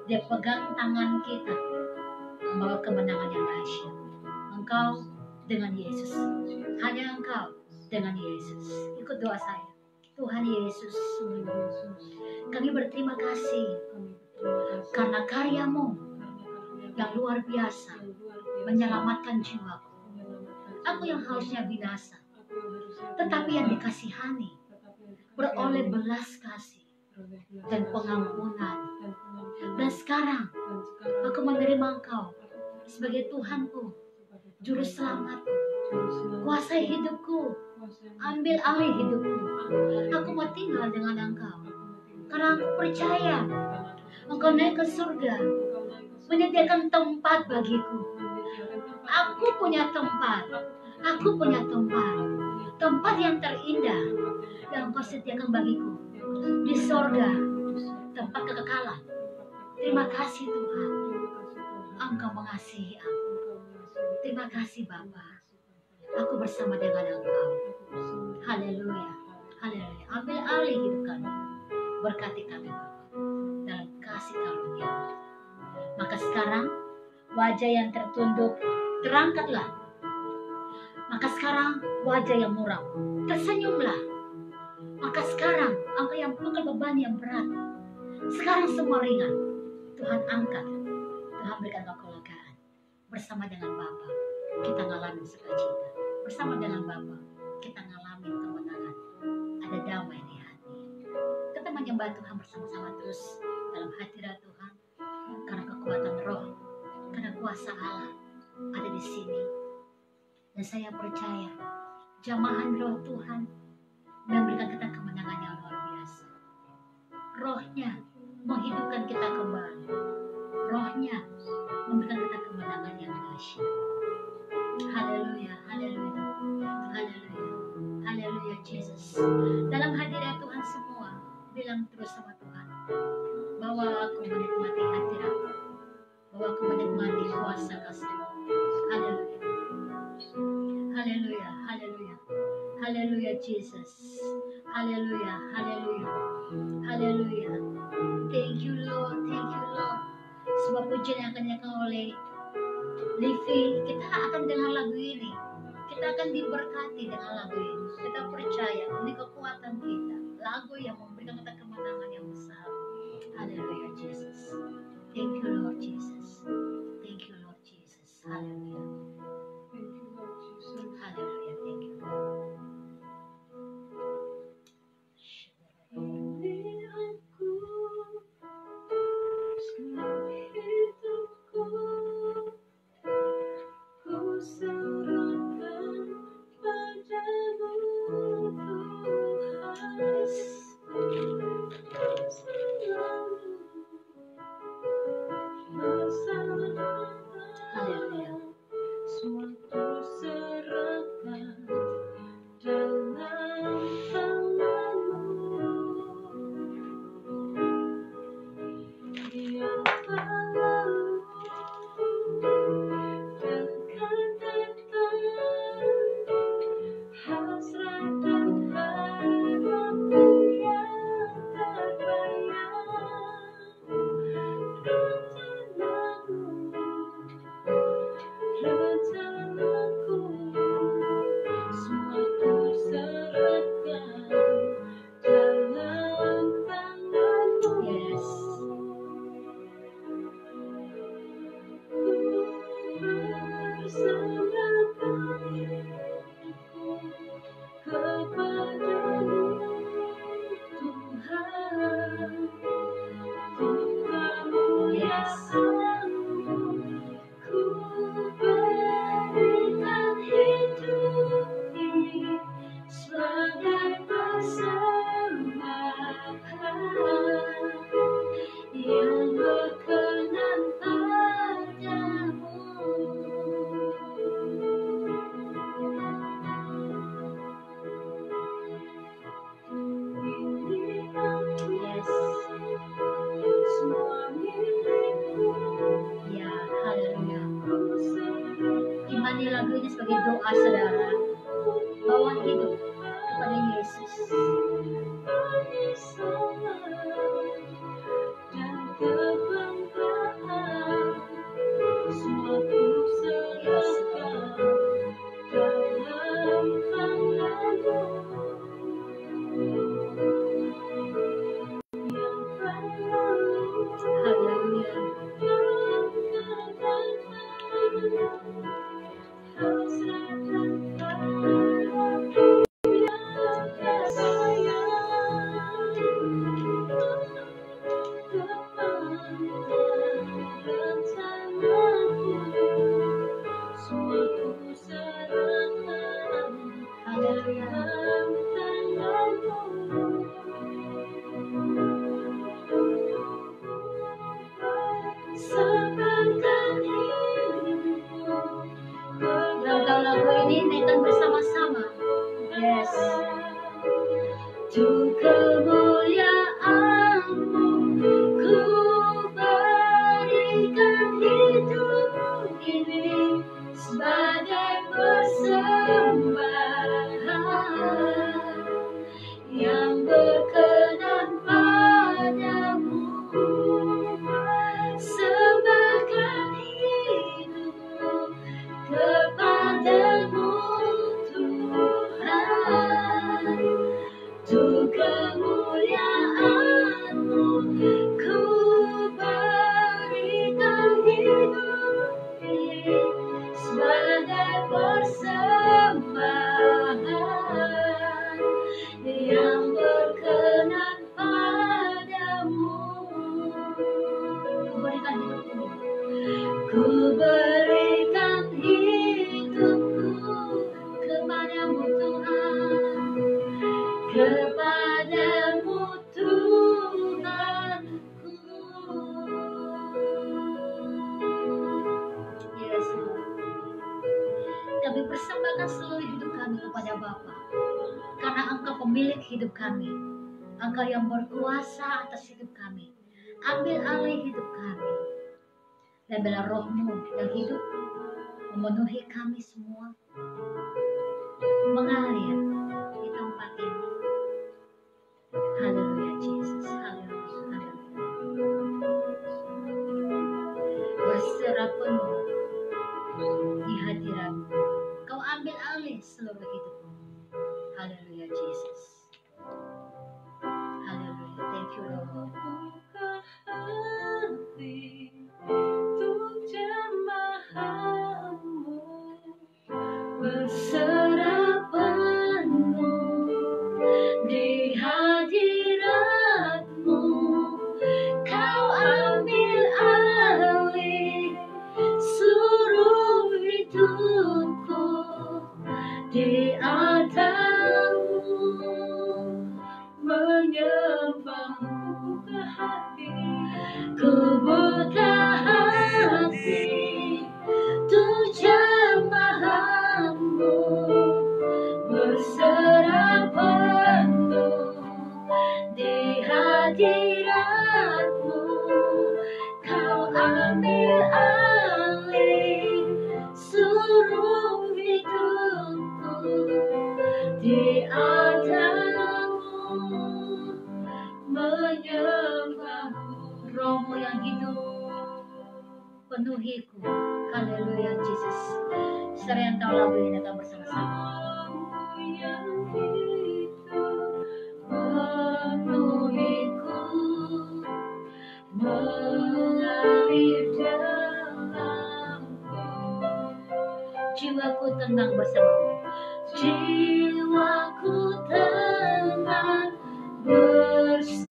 Dia pegang tangan kita, membawa kemenangan yang dahsyat. Engkau dengan Yesus. Hanya engkau dengan Yesus. Ikut doa saya. Tuhan Yesus, kami berterima kasih karena karya-Mu yang luar biasa menyelamatkan jiwaku. Aku yang harusnya binasa, tetapi yang dikasihani, beroleh belas kasih dan pengampunan. Dan sekarang aku menerima Engkau sebagai Tuhanku, Juru Selamatku. Kuasai hidupku, ambil alih hidupku. Aku mau tinggal dengan Engkau, karena aku percaya Engkau naik ke surga, menyediakan tempat bagiku. Aku punya tempat, aku punya tempat yang terindah yang Engkau sediakan bagiku di surga, tempat kekekalan. Terima kasih Tuhan, Engkau mengasihi aku. Terima kasih Bapa, aku bersama dengan Engkau. Haleluya, haleluya. Ambil alih hidup kami, berkati kami Bapa dalam kasih karunia. Maka sekarang wajah yang tertunduk terangkatlah, Maka sekarang wajah yang muram, tersenyumlah. Maka sekarang engkau yang pukul beban yang berat, sekarang semua ringan, Tuhan angkat. Tuhan berikan kau kelegaan. Bersama dengan Bapa kita ngalamin sukacita. Bersama dengan Bapa kita ngalamin kemenangan. Ada damai di hati. Kita menyembah Tuhan bersama-sama terus dalam hadirat Tuhan. Karena kekuatan roh, karena kuasa Allah ada di sini. Dan saya percaya jamahan roh Tuhan memberikan kita kemenangan yang luar biasa. Rohnya menghidupkan kita kembali. Rohnya memberikan kita kemenangan yang dahsyat. Haleluya, haleluya, haleluya, haleluya Jesus. Dalam hadirat Tuhan semua, bilang terus sama Tuhan bahwa aku menikmati hadirat-Mu, bahwa aku menikmati kuasa kasih-Mu. Haleluya, haleluya, haleluya, haleluya Jesus. Haleluya, haleluya, haleluya. Thank you Lord, thank you Lord. Sebuah pujian yang akan dinyanyikan oleh Livi. Kita akan dengar lagu ini. Kita akan diberkati dengan lagu ini. Kita percaya ini kekuatan kita. Lagu yang memberikan kita kemenangan yang besar. Haleluya Jesus. Thank you Lord Jesus. Thank you Lord Jesus. Haleluya. Thank you, Lord Jesus. Haleluya. Thank you Lord. Ini aku, seluruh hidupku, ku serahkan padamu Tuhan. Selalu Haleluya. semua ku serahkan dalam tangan-Mu yang lalu dan akan datang, hasrat dan harapan yang terbayang. Rencana-Mu, semua ku serahkan dalam tangan-Mu. Yes. Ku bersandar hidupku kepadamu Tuhan, untuk kemuliaan-Mu ku berikan hidup ini sebagai persembahan yang berkenan padamu. Ini aku, Yes. semua milikku, Ya, haleluya. ku serahkan Imani lagu ini sebagai doa saudara. Bawa hidup kepada Yesus. penyesalan dan kebanggaan, semua ku serahkan dalam tangan-Mu yang lalu Haleluya. dan akan datang, hasrat dan harapan yang terbayang. Kepanjang rencana-Mu, semua ku serahkan Haleluya. dalam tangan-Mu. Serahkan hidupku Dalam lagu ini naikkan bersama-sama. Yes. untuk kemuliaan-Mu, ku berikan hidup ini sebagai persembahan yang berkenan padamu. Sembahkan hidupku kepadamu pemilik hidup kami. Engkau yang berkuasa atas hidup kami. Ambil alih hidup kami. Dan biarlah roh-Mu yang hidup memenuhi kami semua. Mengalir di tempat ini. Haleluya Yesus. Haleluya. Haleluya. Berserah penuh di hadirat-Mu. Kau ambil alih seluruh hidupmu. Haleluya Yesus. Haleluya. Thank you Lord. Buka hati untuk jemaat-Mu, Berserah penuh di hadirat-Mu. Kau ambil alih seluruh hidupku. Di atas-Mu menyembah-Mu. Buka hati, ku buka hati untuk jemaat-Mu. Berserah penuh di hadirat-Mu. Kau ambil alih seluruh hidupku. Di atas-Mu menyembah-Mu. Roh-Mu yang hidup penuhiku. Haleluya Yesus. Serentau lagu ini akan bersama-sama. Roh-Mu yang hidup Penuhiku, mengalir dalamku. Jiwaku tenang bersamamu. Jiwaku tenang bersamamu.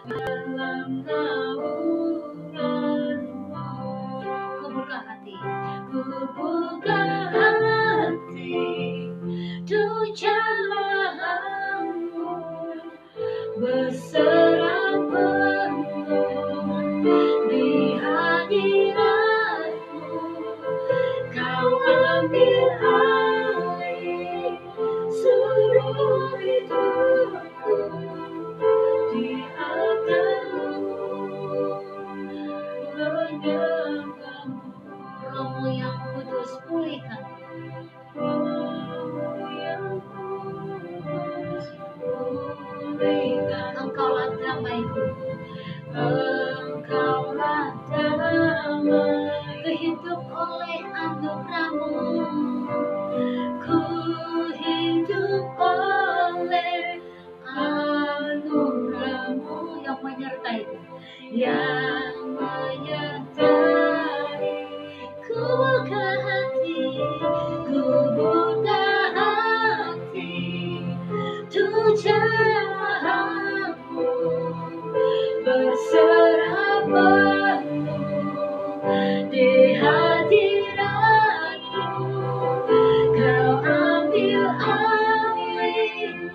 dalam naungan-Mu. Ku buka hati, ku buka hati untuk jemaat-Mu. Berserah penuh di hadirat-Mu. Kau ambil alih seluruh hidupku. Di atas-Mu menyembah-Mu. Roh-Mu yang kudus pulihkan. Roh-Mu yang kudus pulihkan. Engkaulah damaiku. Engkaulah damai. Ku hidup oleh anugerah-Mu. Ku hidup oleh anugerah-Mu yang menyertaiku. Yang menyertai. Ku buka hati, ku buka hati untuk jemaat-Mu. Berserah penuh di hadirat-Mu. Kau ambil alih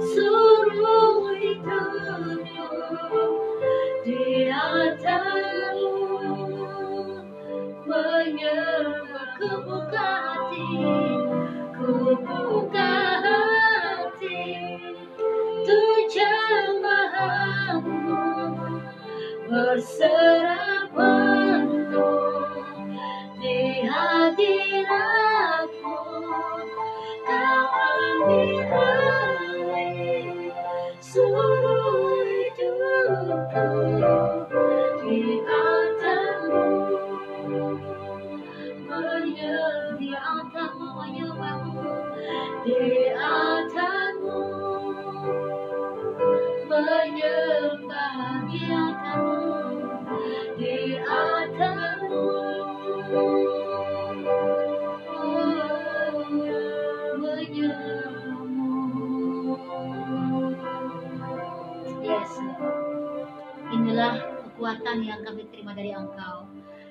seluruh hidupku. Di atas-Mu Menyembah. ku buka hati, ku buka hati untuk jemaat-Mu. Berserah penuh di hadirat-Mu. Kau ambil alih seluruh hidupku. Di atas-Mu Menyembah. di atas-Mu menyembah-Mu. Di atas-Mu menyembah. Di atas-Mu, di atas-Mu menyembah-Mu. Yes, inilah kekuatan yang kami terima dari Engkau.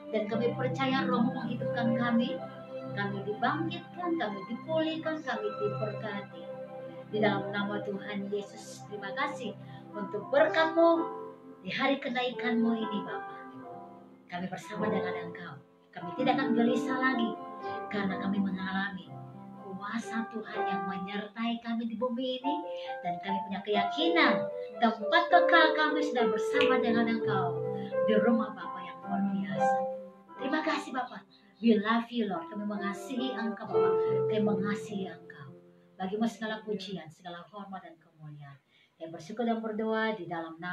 Dan kami percaya Roh-Mu menghidupkan kami. Kami dibangkitkan, kami dipulihkan, kami diberkati. Di dalam nama Tuhan Yesus, terima kasih untuk berkat-Mu di hari kenaikan-Mu ini Bapa. Kami bersama dengan Engkau. Kami tidak akan gelisah lagi karena kami mengalami kuasa Tuhan yang menyertai kami di bumi ini. Dan kami punya keyakinan tempat kekal kami sudah bersama dengan Engkau di rumah Bapa yang luar biasa. Terima kasih Bapa. We love you Lord. Kami mengasihi Engkau Bapa. Kami mengasihi Engkau. Bagimu segala pujian, segala hormat dan kemuliaan. Kami bersyukur dan berdoa di dalam nama